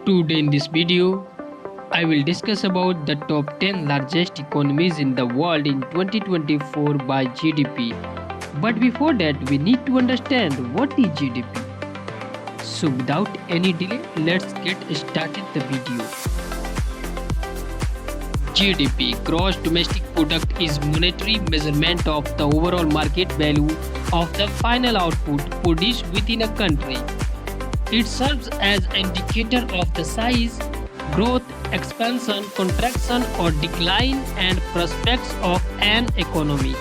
Today in this video, I will discuss about the top 10 largest economies in the world in 2024 by GDP. But before that, we need to understand what is GDP. So without any delay, let's get started the video. GDP, Gross Domestic Product, is monetary measurement of the overall market value of the final output produced within a country. It serves as an indicator of the size, growth, expansion, contraction or decline and prospects of an economy.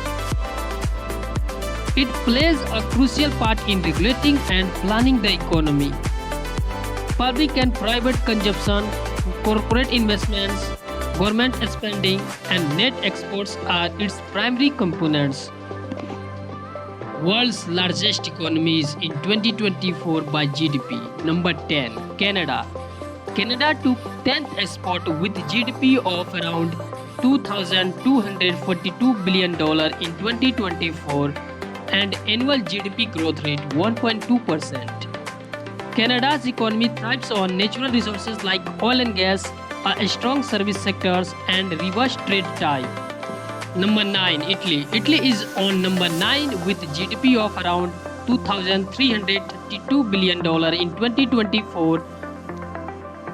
It plays a crucial part in regulating and planning the economy. Public and private consumption, corporate investments, government spending and net exports are its primary components. World's largest economies in 2024 by GDP. Number 10. Canada. Canada took 10th spot with GDP of around $2,242 billion in 2024 and annual GDP growth rate 1.2%. Canada's economy thrives on natural resources like oil and gas, a strong service sectors and reverse trade tie. Number 9. Italy. Italy is on number 9 with GDP of around $2,332 billion in 2024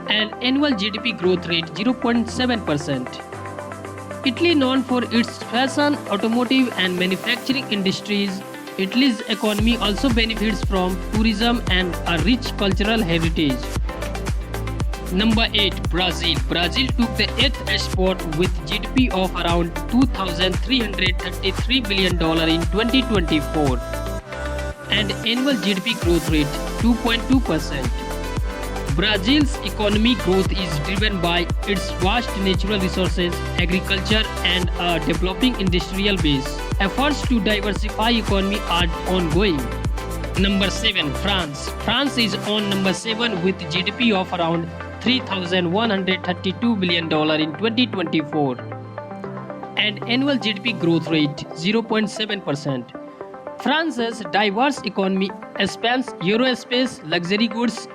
and annual GDP growth rate 0.7%. Italy, known for its fashion, automotive and manufacturing industries, Italy's economy also benefits from tourism and a rich cultural heritage. Number 8. Brazil. Brazil took the 8th spot with GDP of around $2,333 billion in 2024 and annual GDP growth rate 2.2%. Brazil's economic growth is driven by its vast natural resources, agriculture and a developing industrial base. Efforts to diversify economy are ongoing. Number 7. France. France is on number 7 with GDP of around $3,132 billion in 2024 and annual GDP growth rate 0.7%. France's diverse economy spans aerospace, luxury goods,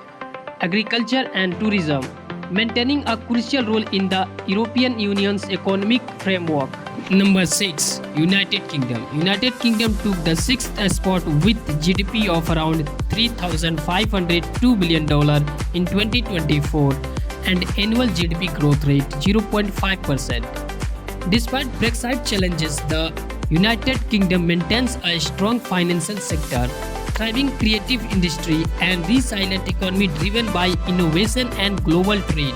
agriculture and tourism, maintaining a crucial role in the European Union's economic framework. Number 6. United Kingdom. United Kingdom took the 6th spot with GDP of around $3,502 billion in 2024 and annual GDP growth rate 0.5%. Despite Brexit challenges, the United Kingdom maintains a strong financial sector, thriving creative industry and resilient economy driven by innovation and global trade.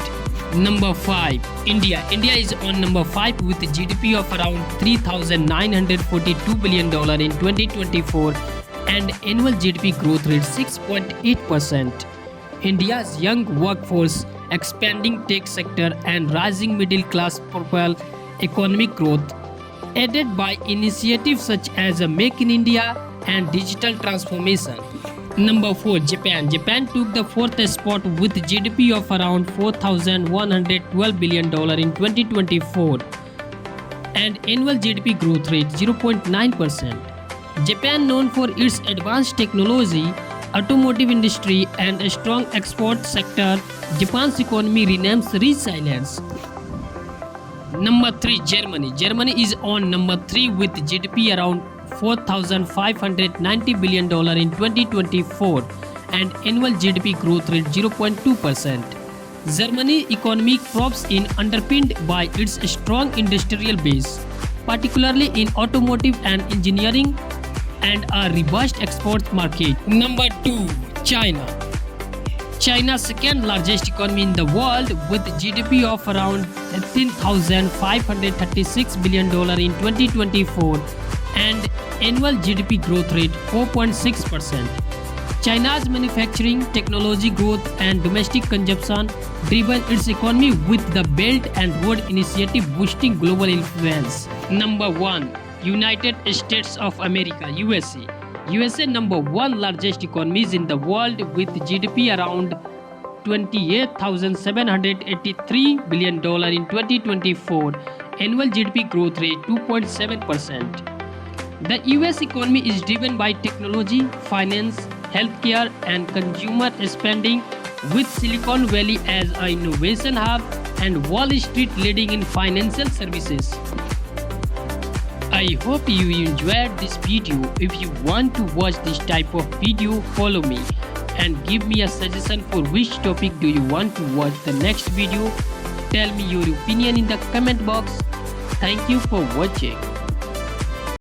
Number 5. India. India is on number 5 with a GDP of around $3,942 billion in 2024 and annual GDP growth rate 6.8%. India's young workforce, expanding tech sector and rising middle class propel economic growth, aided by initiatives such as Make in India and digital transformation. Number 4. Japan. Japan took the 4th spot with GDP of around $4,112 billion in 2024 and annual GDP growth rate 0.9%. Japan, known for its advanced technology, automotive industry and a strong export sector, Japan's economy remains resilient. Number 3. Germany. Germany is on number 3 with GDP around $4,590 billion in 2024 and annual GDP growth rate 0.2%. Germany's economic props in underpinned by its strong industrial base, particularly in automotive and engineering and a robust export market. Number 2. China. China's second largest economy in the world with GDP of around $13,536 billion in 2024 and annual GDP growth rate 4.6%. China's manufacturing, technology growth and domestic consumption driven its economy with the Belt and Road Initiative boosting global influence. Number 1. United States of America, USA. USA number 1 largest economies in the world with GDP around $28,783 billion in 2024, annual GDP growth rate 2.7%. The US economy is driven by technology, finance, healthcare and consumer spending with Silicon Valley as an innovation hub and Wall Street leading in financial services. I hope you enjoyed this video. If you want to watch this type of video, follow me and give me a suggestion for which topic do you want to watch the next video. Tell me your opinion in the comment box. Thank you for watching.